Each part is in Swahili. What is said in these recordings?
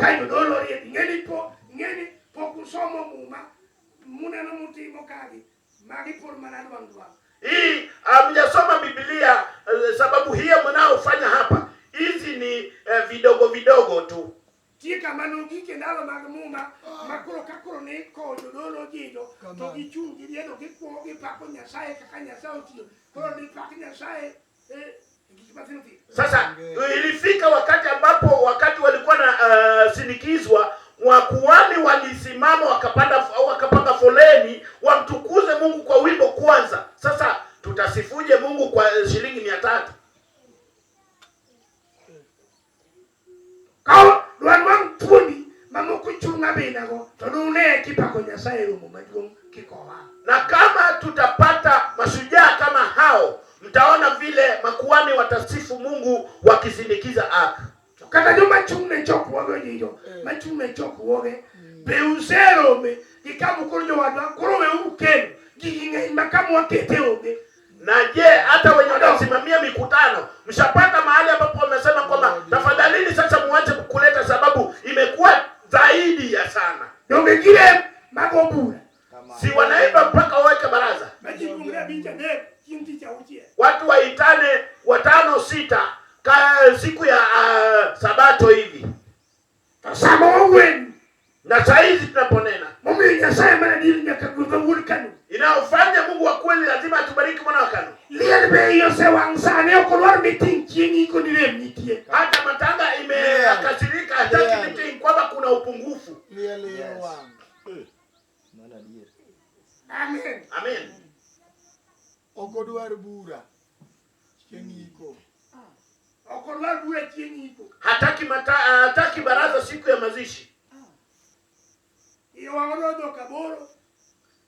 kayo dolo ri ngeni po kusomo muma muna na mutimo kadi magi por manado wangwa. Hii mjasoma Biblia sababu hiyo mnaofanya hapa. Hizi ni vidogo vidogo tu. Tika manugike ndalo magmuma makuro kakuro ne ko dolo jido to gichungi lieno gikwo gipako Nyasaye kaka Nyasaye tiyo. Ko ni pako Nyasaye sasa ilifika wakati ambapo wakati walikuwa na sinikizwa wakuhani walisimama wakapanga foleni wamtukuze Mungu kwa wimbo kwanza. Sasa tutasifuje Mungu kwa shilingi 300? Kao duanwang puni mamuku chunga binago todune kipako Nyasaye rumo maduong kikowa. Na kama tutapata mashujaa kama hao, mtaona vile makuhani watasifu Mungu wakisindikiza ark. Kata juma chumne chokuoge jijo machumne chokuoge beuzero me ikamu kurjo wadwa kurowe ukenu jinge makamu wakete oge. Na je, hata wenye wanasimamia mikutano mshapata mahali ambapo wamesema kwamba tafadhalini sasa muache kuleta sababu imekuwa zaidi ya sana. Yongegire magobura si wanaimba mpaka waweke baraza. Majibungira binja ne kinti cha ujie. Watu waitane 5 6 siku ya Sabato hivi. Samowen na saizi tunaponena Mungu Nyasaye manadili nyakaguvanguli kanu. Inaofanya Mungu wa kweli lazima atubariki mwana wa kanu. Lielbe hiyo se wangsane okolwar meeting chini iko nilemnitie. Hata matanga imeakasirika hataki meeting kwamba kuna upungufu. Amen. Amen. Okodwar bura chini iko. Okolwar bura chini iko. Hataki baraza siku ya mazishi. Iyo wangorodo kaboro.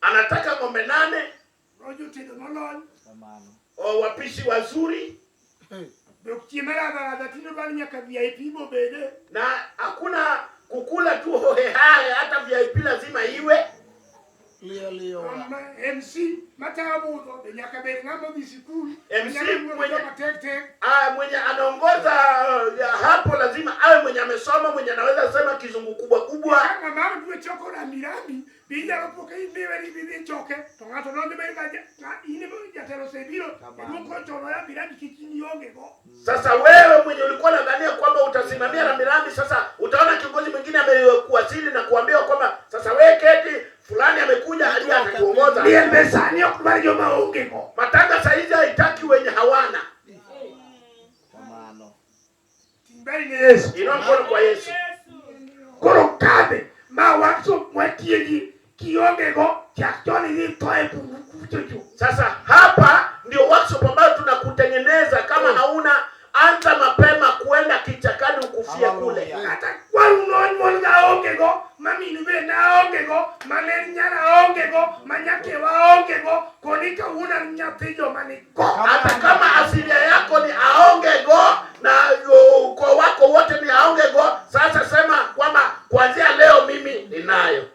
Anataka ng'ombe 8. Rojo tendo molon. Wapishi wazuri. Dokimera baraza tino bali nyaka VIP bobede. Na hakuna kukula tu hohehae, hata VIP lazima iwe. Leo MC matabudo nyaka ngamo bisikuli. MC mwenye anaongoza hapo lazima awe mwenye amesoma, mwenye anaweza sema kizungu kubwa. Kama mama tuwe choko na Riambi bila ropoka imewe bibi choke tongato ndo mbega ine moja tero sebiro nuko choro ya Riambi kichini yongego. Sasa wewe mwenye ulikuwa unadhania kwamba utasimamia na Riambi, sasa utaona kiongozi mwingine amekuwasili na kuambia kwamba sasa wewe keti fulani amekuja hadi atakuongoza. Ni mbesani okubali yo maongeko. Matanga saizi haitaki wenye hawana. Timbali ni Yesu. Inaonekana kwa Yesu. Koro kabe ma wakso mwatiegi kiongego chakoni ni toe pungukucho. Sasa hapa ndio workshop ambayo tunakutengeneza kama hauna anza mapema kuenda kichakani ukufia kule. Hata kwa unaonga ongego mami nibe na ongego manenya na ongego manyake wa ongego konika una nyapijo maniko. Hata kama asilia yako ni aongego na kwa wako wote ni aongego, sasa sema kwamba kuanzia leo mimi ninayo.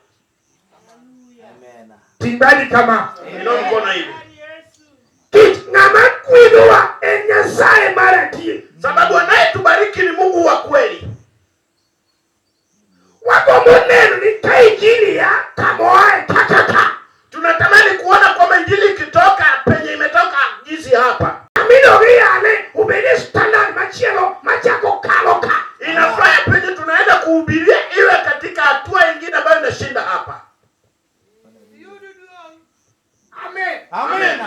Amen. Timbali kama Inaonekana hivi. Ngama kuidua Nyasaye marakie. Sababu anayetubariki ni Mungu wa kweli. Wako moneno ni taijili ya kamoae kakaka. Tunatamani kuona kwamba injili ikitoka penye imetoka jinsi hapa. Amino riale ubele standard machielo machako kaloka. Inafanya penye tunaenda kuhubiria iwe katika hatua nyingine ambayo inashinda hapa. Amen. Amen.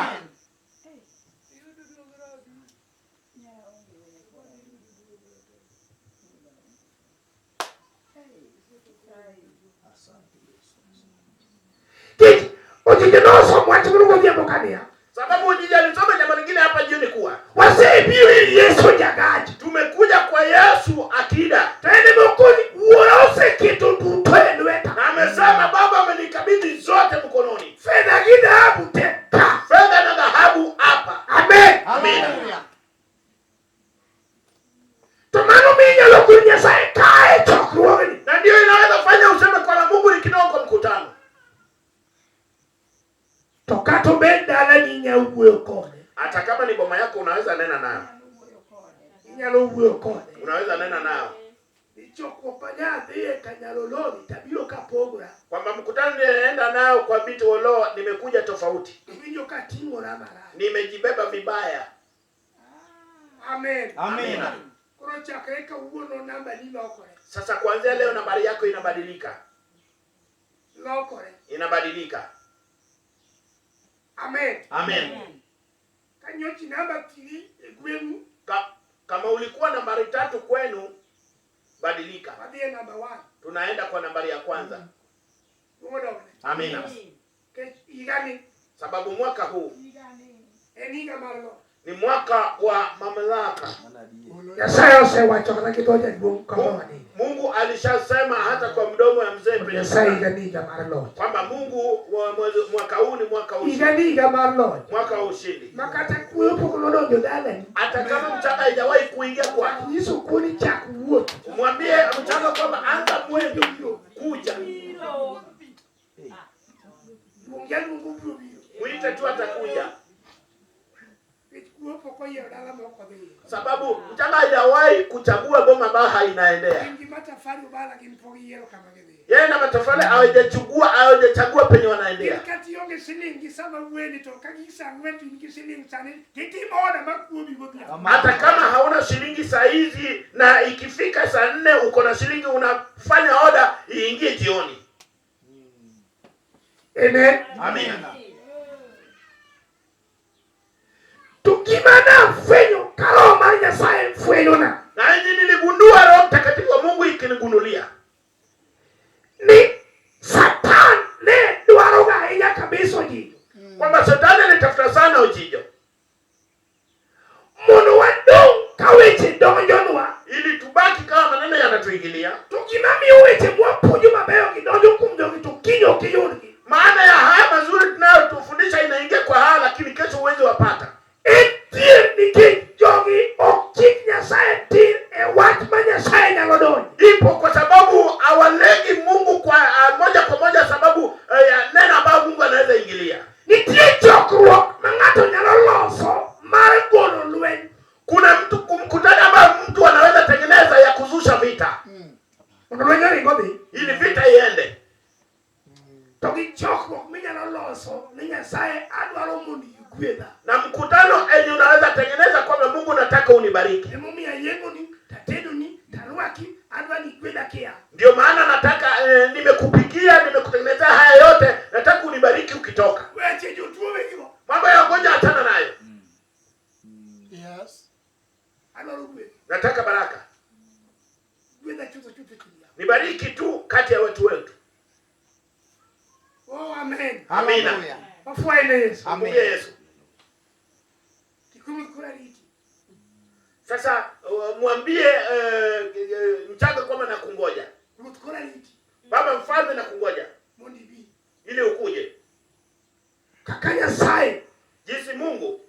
Kiki, ujijinoso mwati munu kwa jembo kania. Sababu ujijalisoma jambo lingine hapa jioni kuwa Wase biwi Yesu jagaji. tumekuja kwa Yesu akida. Tene mokoni uorose kitu tutwe nweta. Na amesema Baba amenikabidhi zote mkononi. Fedha gida habu teka. Fedha na dhahabu hapa. Amen. Hallelujah. Tumano minya lokuri Nyasaye kae chokruogeni. Na ndio inaweza fanya useme kwa Mungu ni kidogo kwa mkutano. Tokato benda ala ninya uwe kone. Hata kama ni boma yako unaweza nena nayo. Ninya uwe kone. Unaweza nena nayo. Ichoko panyate kwamba mkutano ninaenda nao kwa binti Olo nimekuja tofauti. Nimejibeba vibaya. Amen. Amen. Sasa kuanzia leo nambari yako inabadilika. Inabadilika. Amen. Amen. Kama ulikuwa nambari 3 kwenu, badilika. Tunaenda kwa nambari ya kwanza. Amen. Sababu mwaka huu ni mwaka wa mamlaka. Mungu alishasema hata kwa mdomo ya mzee kwamba Mungu mwaka huu ni mwaka wa ushindi. Mwaka wa ushindi. Hata kama mchanga haijawahi kuingia kwa mwambie mchanga kwamba anza mwendo kuja. Mwite tu atakuja. Sababu mchanga haijawahi kuchagua boma ambayo hainaendea. Yeye na matofali hawajachagua penye wanaendea. Hata kama hauna shilingi saa hizi na ikifika saa 4 uko na shilingi, unafanya order iingie jioni. Amen. Amen. Tukimana fenyo karoma Nyasaye fenyo na hivi niligundua Roho Mtakatifu wa Mungu ikinigundulia ni Satan ne duaroga ina kabisa jijo kwamba Satan anatafuta sana ujijo mono wado kaweche donjonwa ili tubaki kama maneno yanatuingilia. Tukimami uweche mwapuju mabeyo kidojo kumjo kitukinyo kiyuni, maana ya haya mazuri tunayotufundisha inaingia kwa haya, lakini kesho uweze wapata. Ipo kwa sababu hawalegi Mungu kwa moja kwa moja, sababu ya neno ambayo Mungu anaweza ingilia. Kuna mkutano ambao mtu anaweza tengeneza ya kuzusha vita. Ili vita iende. Na mkutano enye unaweza tengeneza kwamba Mungu nataka unibariki. Ndio maana nataka nimekupikia, nimekutengenezea haya yote, nataka unibariki ukitoka. Mambo ya ngoja achana nayo. Yes. Nataka baraka. Nibariki tu kati ya watu wetu. Oh, amen. Amina. Amen. Yesu. Sasa mwambie mchanga kwamba nakungoja. Baba mfalme nakungoja. Ili ukuje. Kakanya sai. Jinsi Mungu.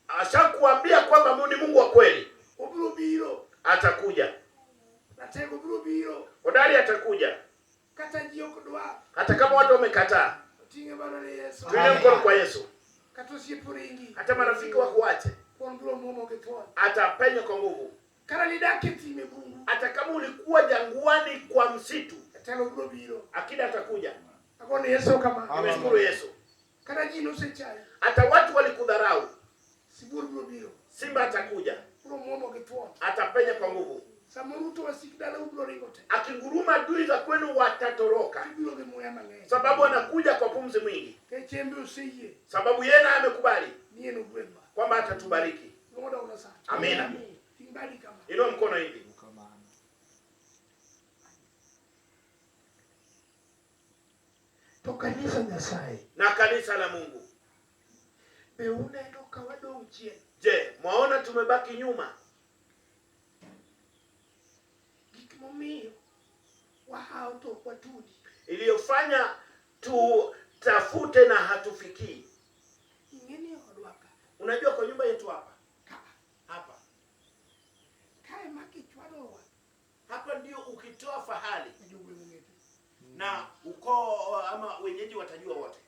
Ashakuambia kwamba Mungu ni Mungu wa kweli. Atakuja. Hodari atakuja. Hata kama watu wamekataa. Tuile mkono kwa Yesu. Hata marafiki wako wache. Atapenya kwa nguvu. Hata kama ulikuwa jangwani kwa msitu, akida atakuja. Nimeshukuru Yesu. Hata watu walikudharau, simba atakuja. Atapenya kwa nguvu. Akinguruma adui za kwenu watatoroka. Sababu anakuja kwa pumzi mwingi. Sababu yeye naye amekubali kwamba atatubariki. Amina. Inua mkono hivi. Kanisa Nyasaye na kanisa la Mungu. Je, mwaona tumebaki nyuma? Iliyofanya tutafute na hatufikii. Unajua kwa nyumba yetu hapa. Hapa ndio ukitoa fahali na ukoo ama wenyeji watajua wote.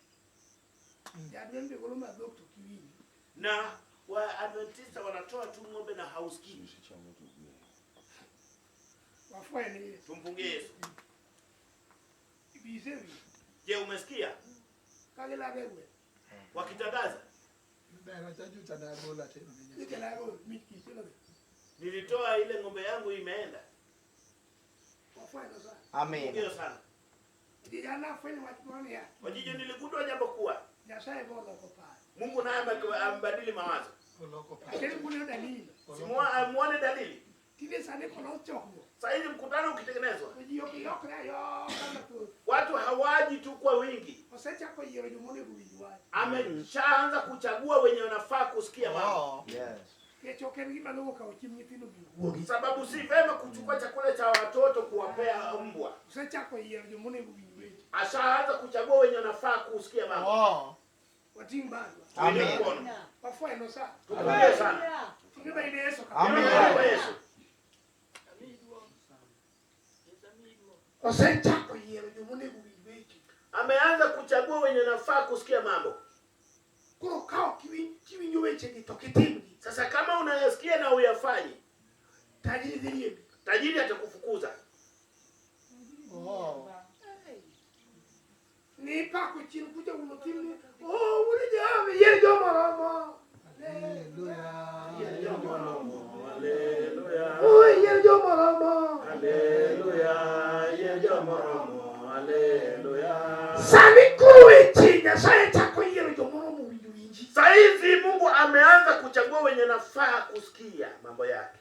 Na wa Adventista wanatoa tu ng'ombe na hausikii. Wafanye. Tumpungie Yesu. Ibisevi. Je, umesikia? Kagela bewe. Wakitangaza. Mbona chachu tanagola tena. Nikelago miki sio. Nilitoa ile ng'ombe yangu imeenda. Wafanye sana. Amen. Ndio sana. Kijana afanye watu ya. Wajije niligundua jambo kuwa Nyasaye bora kwa pale. Mungu naye amebadili mawazo. Lakini kuna dalili. Muone dalili. Kile sana kuna uchoko. Sasa hivi mkutano ukitengenezwa, Yo kama tu. watu hawaji tu kwa wingi. Wasacha kwa hiyo jumuni kuijua. Ameshaanza kuchagua wenye wanafaa kusikia mambo. Yes. Kecho kengima ndio kwa uchimni pino biwo. Sababu si vema kuchukua chakula cha watoto kuwapea mbwa. Wasacha kwa hiyo jumuni kuijua. Ashaanza kuchagua wenye wanafaa kusikia mambo. Watimba. Amen. Wafanye no sana. Tukumbie sana. Tingiba ile Yesu Amen. Kwa Yesu. Wasacha kwa hiyo jumuni kuijua. Ameanza kuchagua wenye wanafaa kusikia mambo. Kuro kao kiwinyo weche kitokitimu. Sasa kama unayasikia na uyafanyi, Tajiri ndiye. tajiri atakufukuza. Ni pa kuchini kuja unotimu. Ule jawe yeye jo marama. Hallelujah. Yeye jo maramo. Haleluya. Yeye jo marama. Haleluya. Yeye jo maramo. Haleluya. Sami kuwe chinya saya chako yeye jo marama winji. Saizi Mungu ameanza kuchagua wenye nafaa kusikia mambo yake.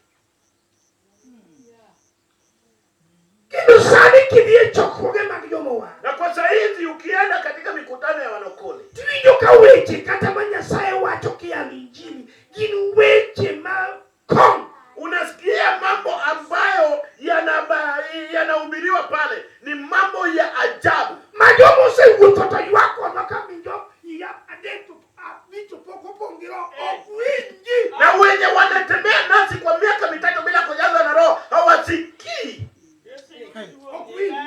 Kidu sani kidie chokoge magijomo wa. Na kwa saizi ukienda katika mikutano ya wanokole, Tuinjo kaweche kata Nyasaye wacho kia injili. Ginu weche ma kom. unasikia mambo ambayo yanahubiriwa pale ni mambo ya ajabu. Majomo se utoto yuako nakaminjo ya adetu vitu poko pongiro wingi. Na wenye wanatembea nasi kwa miaka mitatu bila kujazwa na Roho hawasikii.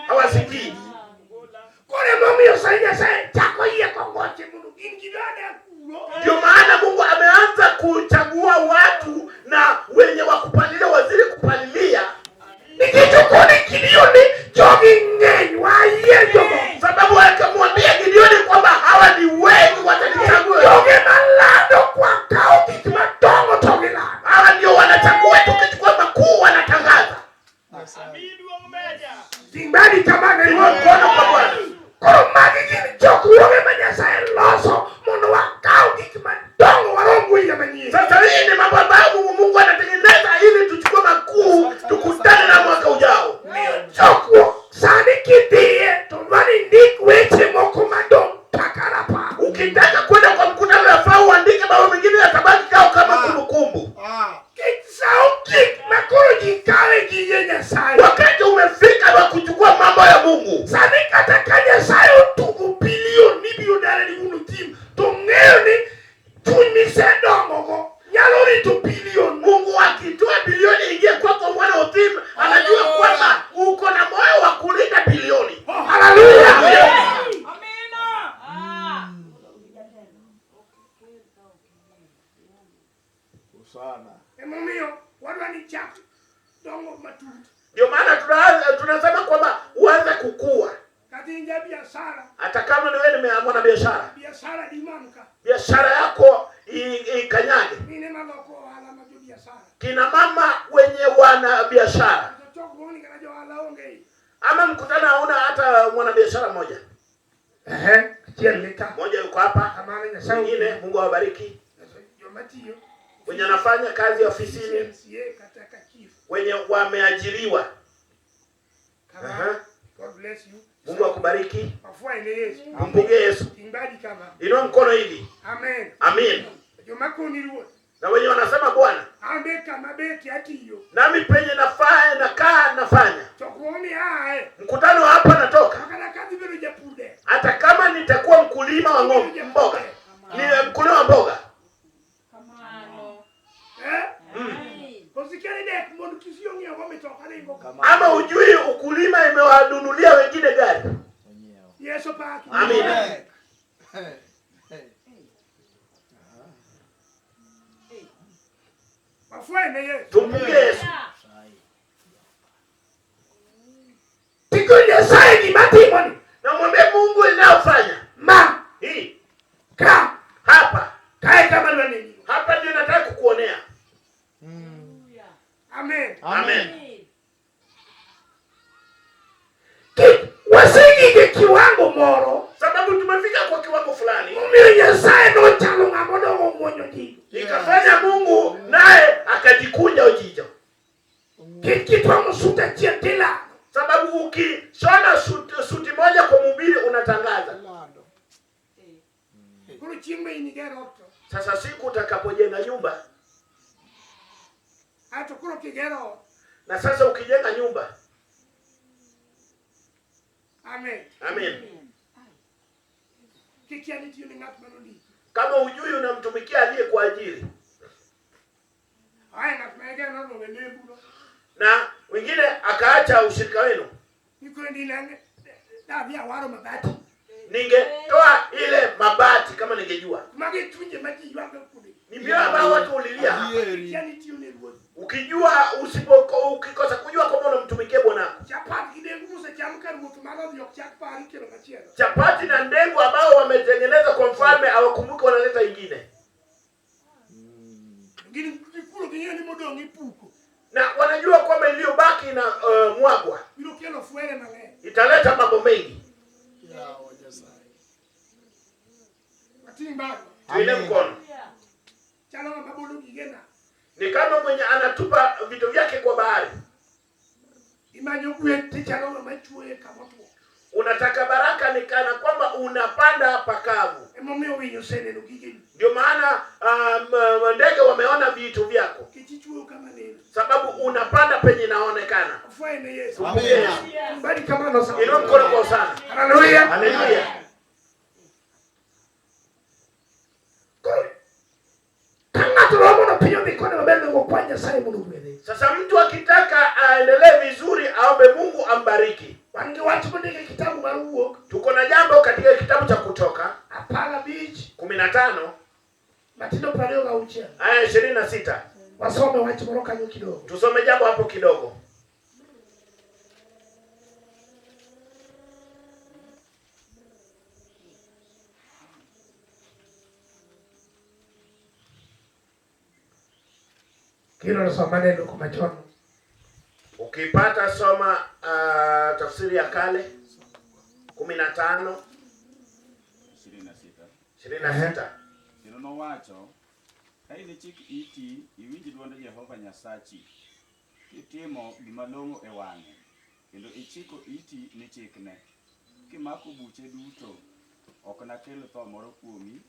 Hawasikii. Kore mami yosaidia sai chako yeye kongoche mungu ingidada kulo. Ndio maana Mungu ameanza kuchagua watu na wenye wakupalilia waziri kupalilia. Nikichukuni Gideoni jogi ngenywa yeyo. Sababu akamwambia Gideoni kwamba hawa ni wengi watanichagua. Jogi malado kwa kao kikimatongo togila. Hawa ndio wanachagua tukichukua makuu wanatangaza. Timbadi kamane Inua mkono kwa Bwana. Koro magi gini joku woge Nyasaye loso mundo wa kao kikimatongo warongo ya manyi. Sasa hii ni mambo ambayo Mungu anatengeneza ili tuchukue makuu tukutane na mwaka ujao. Joku sani kitie tonwani ndik weche moko madon takarapa. Ukitaka kwenda kwa mkutano yafaa uandike mambo mengine yatabaki kao kama kumbukumbu. Sauki makoro jikawe giye Nyasaye. Wakati umefika wa kuchukua mambo ya Mungu. Sani kataka Nyasaye utugu bilioni biodara ni unutim. Tongeo ni tuimise dongogo. Nyalori tu bilioni. Mungu akitoa bilioni ingie kwako mwana utim, anajua kwamba uko na moyo wa kulinda bilioni. Haleluya. Sana. Emomio wadu ni chapu. Dongo matutu. Ndio maana tunasema kwamba uanze kukua. Kati inja biashara. Hata kama ni wewe ni mwana biashara. Biashara dimanuka. Biashara yako ikanyage. Mine maloko ala majo biashara. Kina mama wenye wana biashara. Choko boni kana jo ala onge. Ama mkutano hauna hata mwana biashara mmoja. Kieleka. Mmoja yuko hapa. Amana Nyasaye. Mwingine Mungu awabariki. Jomatiyo. Wenye anafanya kazi ofisini, wenye wameajiriwa. God bless you. Mungu akubariki. Afuaine Yesu. Mpungie Yesu. Timbadi kama. Inua mkono hivi. Amen. Amen. Jomako niruo. Na wenye wanasema Bwana, ambe kama beti atiyo. nami penye nafaa nakaa nafanya. Chokuoni hae. Mkutano hapa natoka. Akana kazi vile japude. Hata kama nitakuwa mkulima wa ng'ombe mboga. Ni mkulima wa mboga. Ama ujui ukulima imewadunulia wengine gari. Yesu paki. Amina. Afuene Yesu. Tumpungie Yesu. Iko Nyasaye gimatimo. Na mwambie Mungu inayofanya. Ma. Hii. Ka. Hapa. Kae kama nani. Hapa ndio nataka kukuonea. Amen. Amen. Wasiki kiwango moro. Sababu tumefika kwa kiwango fulani. Mimi Nyasaye no chalo ngamodo monyo ji. Ikafanya Mungu naye akajikunja ujijo. Kitu amusuta chiatila. Sababu ukishona suti moja kwa mhubiri unatangaza. Kuru chimbe inigero. Sasa siku utakapojenga nyumba. Hata kuru kigero. Na sasa ukijenga nyumba. Amen. Amen. Kikiani tiyo ni ngatu manoni. Kama ujui unamtumikia aliye kwa ajili. Haya nakumega na wenebu. Na wengine akaacha ushirika wenu. Niko ndilange. Davia waro mabati. Ningetoa ile mabati kama ningejua. Mage tunje maji ywange kule. Ni mbio ambao watu ulilia. Kikiani tiyo ni ruo. Ukijua ukikosa kujua kwamba unamtumikia Bwana. Chapati kidengu musa chamka ruo tumalo yok chakpa kilo kachero. Chapati na ndengu ambao wametengeneza kwa mfalme awakumbuke wanaleta ingine. Ngini kikulo kinyo ni modongi puko. Na wanajua kwamba iliyobaki na mwagwa. Ilo kelo fuere na le. Italeta mambo mengi. Ya Nyasaye. Atimba. Tuile mkono. Chalo mabulu kigena. Ni kama mwenye anatupa vitu vyake kwa bahari. Imanyo kuete chalo machue kamoto. Unataka baraka ni kana kwamba unapanda pakavu. Emomeo winyo sene nukigeni. Ndio maana ndege wameona vitu vyako. Kichichue kama neno. Sababu unapanda penye inaonekana. Fuene Yesu. Amen. Mbali kama no sana. Inua mkono kwa sana. Haleluya. Haleluya. Kama tunaomba na pinyo mikono mabele ngo kwa Nyasaye Mungu wele. Sasa mtu akitaka aendelee vizuri aombe Mungu ambariki. Wangi watu kwenye kitabu baruo. Tuko na jambo katika kitabu cha Kutoka Apala beach 15 Matindo praleo ga uchia. aya 26. Wasome watu moroka nyo kidogo. Tusome jambo hapo kidogo. Kilo nasoma neno kwa machono. Ukipata soma tafsiri ya kale 15 26. Kino wacho kaini chik iti iwinji duonde Jehova Nyasachi kitimo gima long'o e wang'e kendo ichiko iti ni chikne kimako buche duto ok nakelo tho moro kuomi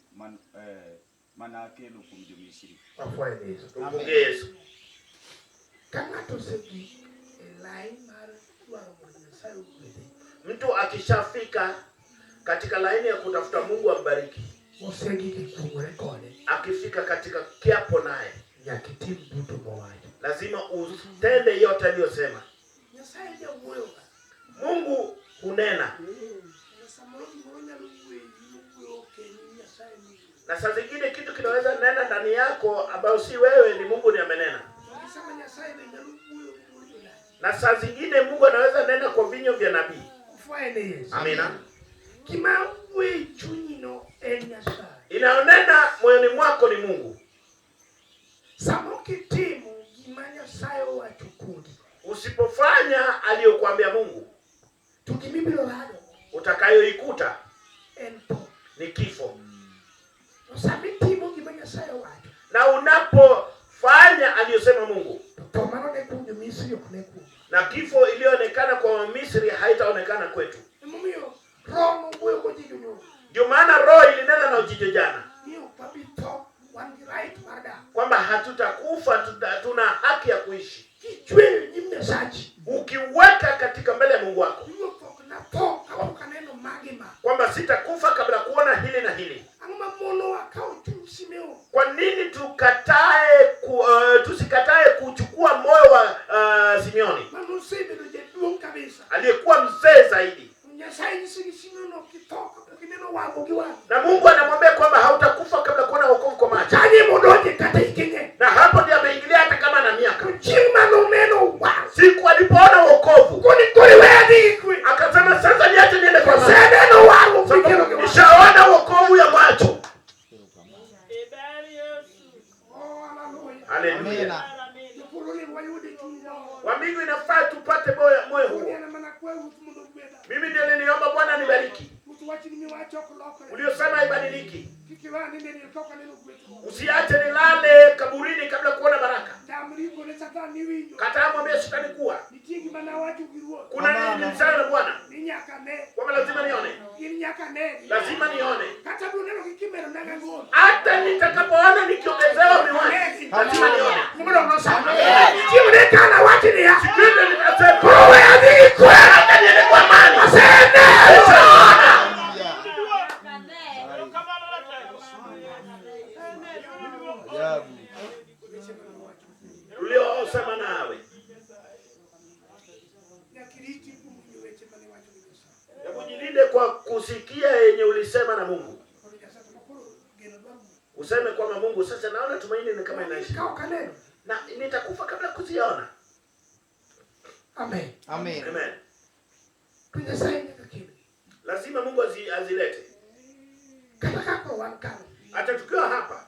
mana kelo kuom jo-Misri. Wafuaye Yesu. Tukumbuke Yesu. Kama tosegi line mara tuaro Nyasaye ukweli. Mtu akishafika katika laini ya kutafuta Mungu ambariki. Osegi kikungwe kone. Akifika katika kiapo naye. Nyakitimu buto mwaje. Lazima utende yote aliyosema. Nyasaye ndio moyo. Mungu hunena. Na saa zingine kitu kinaweza nena ndani yako ambayo si wewe, ni Mungu ndiye amenena. Na saa zingine Mungu anaweza nena kwa vinywa vya nabii. Amina. Inaonena moyoni mwako ni Mungu. Usipofanya aliyokuambia Mungu, utakayoikuta ni kifo. Na unapofanya aliyosema Mungu, na kifo iliyoonekana kwa Misri haitaonekana kwetu. Ndio maana roho ilinena na ujijo jana kwamba hatutakufa, tuna haki ya kuishi. Ukiweka katika mbele ya Mungu wako kwamba sitakufa kabla kuona hili na hili. Kwa nini tusikatae kuchukua moyo wa Simeoni aliyekuwa mzee zaidi? Na Mungu anamwambia kwamba hautakufa kabla kuona wokovu kwa macho. Na hapo ndiye ameingilia hata kama na miaka. Siku alipoona wokovu Uliosema haibadiliki. Usiache nilale kaburini kabla kuona baraka. Kataa mwambie shetani kuwa kuna nini sana na Bwana. Kwa lazima nione. Lazima nione. Hata nitakapoona nikiongezewa miwani. Lazima nione. Jiunekana watu ni ya. Sikinde nitasema. Kwa adili kwa hata niende kwa amani. Uliosema nawe. Hebu jilinde kwa kusikia yenye ulisema na Mungu. Useme kwamba Mungu sasa naona tumaini ni kama inaishi. Na nitakufa kabla kuziona. Amen. Amen. Amen. Amen. Lazima Mungu azilete. Hata tukiwa hapa.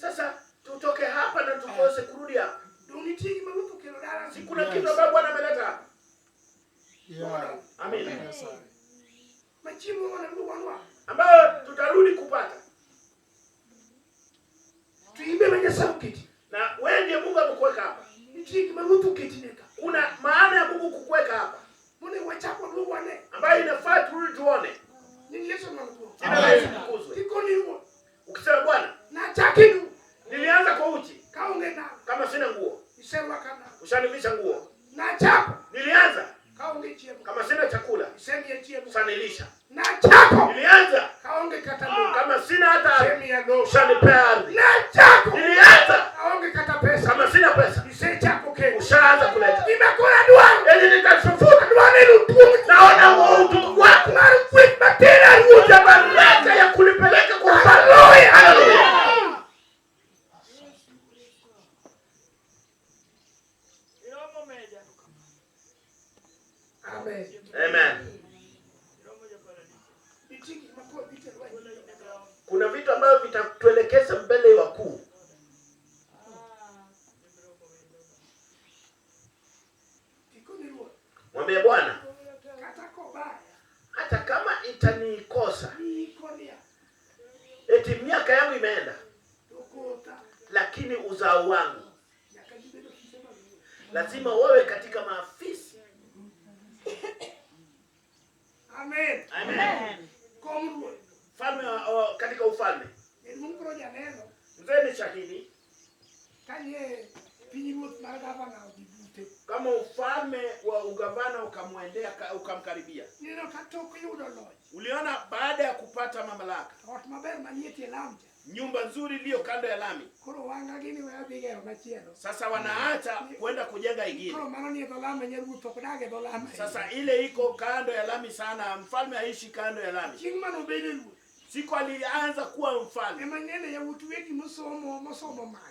Sasa tutoke hapa na tukose kurudi hapa. Si kuna kitu ambacho Bwana ameleta hapa. Amen. Ambayo tutarudi kupata. Na wewe ndiye Mungu amekuweka hapa. Kuna maana ya Mungu kukuweka hapa. Ambayo inafaa turudi tuone. Ukisema Bwana, nilianza kwa uchi. Kama sina nguo. Ushanivisha nguo. Nilianza kama sina chakula. Usanilisha. Nilianza kama sina hata ushanipea ardhi. Nilianza kama sina pesa. Ushaanza kuleta. Ili nitafufuka. Naona utukufu wako. Uja baraka ya kunipeleka kwa ufalme. Haleluya. Amen. Kuna vitu ambavyo vitatuelekeza mbele ya wakuu. Mwambie Bwana, hata kama itanikosa, eti miaka yangu imeenda, lakini uzao wangu lazima wawe katika maafisi. Amen. Amen. Falme katika ufalme. Mzee ni shahidi. Kama ufalme wa ugavana ukamwendea ukamkaribia. Uliona baada ya kupata mamlaka. Nyumba nzuri iliyo kando ya lami. Sasa wanaacha kwenda kujenga ingine. Sasa ile iko kando ya lami sana, mfalme aishi kando ya lami. Siku alianza kuwa mfalme.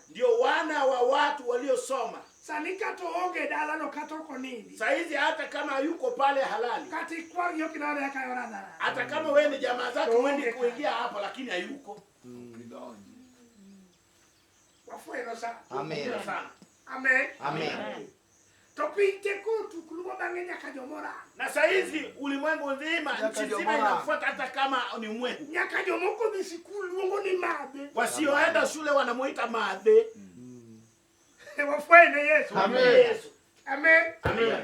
Ndio wana wa watu waliosoma. Saizi hata kama yuko pale halali. Hata kama wewe ni jamaa zake wewe kuingia hapa lakini hayuko. Amen. Amen. Amen. Na saizi ulimwengu nzima nchi nzima inafuata hata kama ni mwengu. Wasioenda shule wanamuita madhe. Amen. Amen. Amen.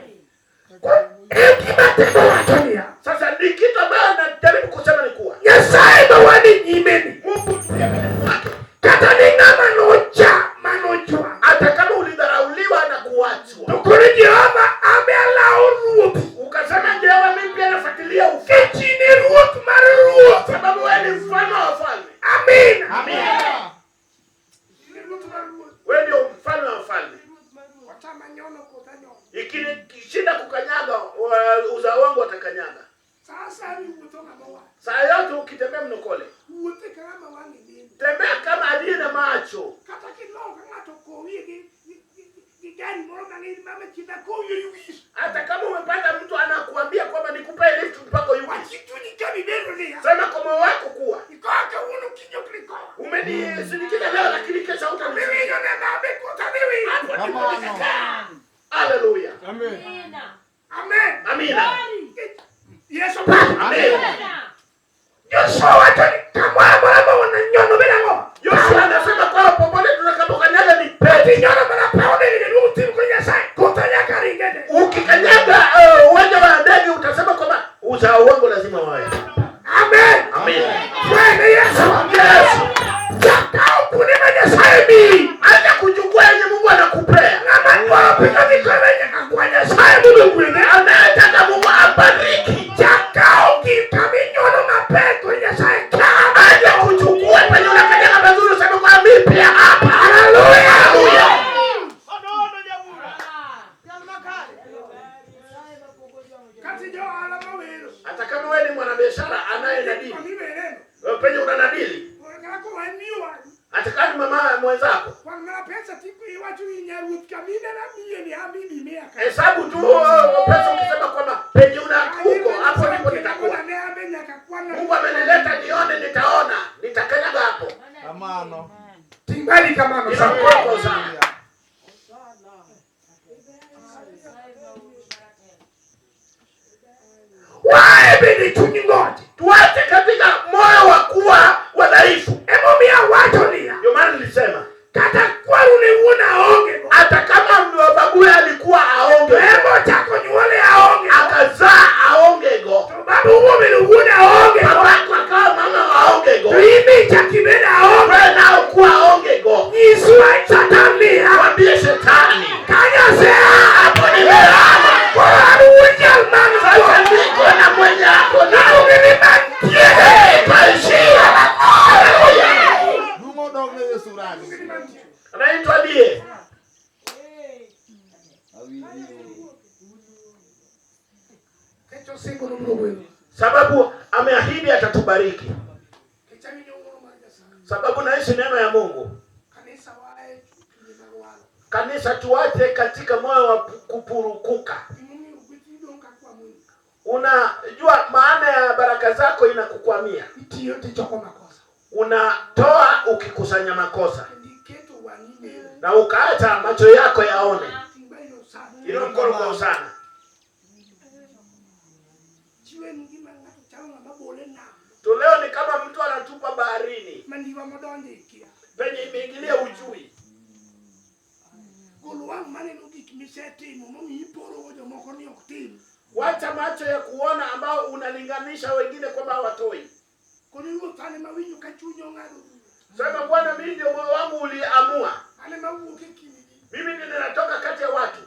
Sasa ni kitu ambacho najaribu kusema ni kuwa Nyasaye bawani nyimeni. Mungu ndiye wake. Kata ningama nocha manojwa. Hata kama ulidharauliwa na kuachwa. Tukuri Jehova amealao ruopi. Ukasema Jehova mimi pia nafuatilia ufalme. Chini ruopi maruopi. Sababu wewe ni mfalme wa wafalme. Amen. Amen. Wewe ndio mfalme wa wafalme. Ikishinda kukanyaga uzao wangu watakanyaga. Saa yote ukitembea mnokole. Tembea kama aliye na macho. Hata kama umepata mtu anakuambia kwamba nikupe lift mpaka yuko. Sema kwa moyo wako kuwa. Umenisindikiza leo lakini kesho utanisikia. Haleluya. Amen. Amen. Amina. Yesu Baba. Amen. Joshua watani kama wananyono bila ngoma. Joshua anasema kwa popote tutakapokanyaga ni peti. Nyono bana paone ile nuti kwenye sai. Kutanya karingene. Ukikanyaga uwanja wa ndege utasema kwamba uzao wangu lazima wawe. Amen. Amen. Bwana Yesu. Yes. Takao kunema Nyasaye. Acha kuchukua yenye Mungu anakupea. Na Mungu anapika vikwenye kwa Nyasaye Mungu kwene. Anataka Mungu abariki. Takao kitaminyono mapeko Nyasaye. Acha kuchukua penye unakanyaga mazuri useme kwa mimi pia hapa. Haleluya. Haleluya. Hata kama wewe ni mwanabiashara anayenadili. Penye unanadili. Hata kama mama mwenzako. Hesabu tu pesa ukisema kwamba penye unakuko hapo ndipo nitakuwa. Mungu amenileta nione nitaona, nitakanyaga hapo. Amano. Timbali kama Kwa sana. Wae bidi tuningoje. Tuache katika moyo wa kuwa wadhaifu. Emomia watolia. Ndio maana nilisema Kata kwa uliuna onge. hata kama ndio babu alikuwa aonge. Emo chako nyuole aonge. Akazaa aongego. Babu ume uuna onge. Babako akawa mama aongego. Tuimi chakibeda aonge. Wewe nao kuwa aongego. Yisua satani. Mwambie shetani. Kanya sea. Hapo nimelala. Kwa aluja mama. Sasa niko na mwenye hapo na Umenimantie. Paishia. Mungu ndio Yesu rani. Anaitwa die. Sababu ameahidi atatubariki. Sababu naishi neema ya Mungu. Kanisa tuache katika moyo wa kupurukuka. Unajua maana ya baraka zako inakukwamia. Unatoa ukikusanya makosa. Na ukaacha macho yako yaone. Hilo mkoro sana. Leo ni kama mtu anatupa baharini. Penye imeingilia ujui. Wacha macho ya kuona ambao unalinganisha wengine kwamba hawatoi. Sema Bwana, mimi ndio moyo wangu uliamua. Mimi ndio ninatoka kati ya watu.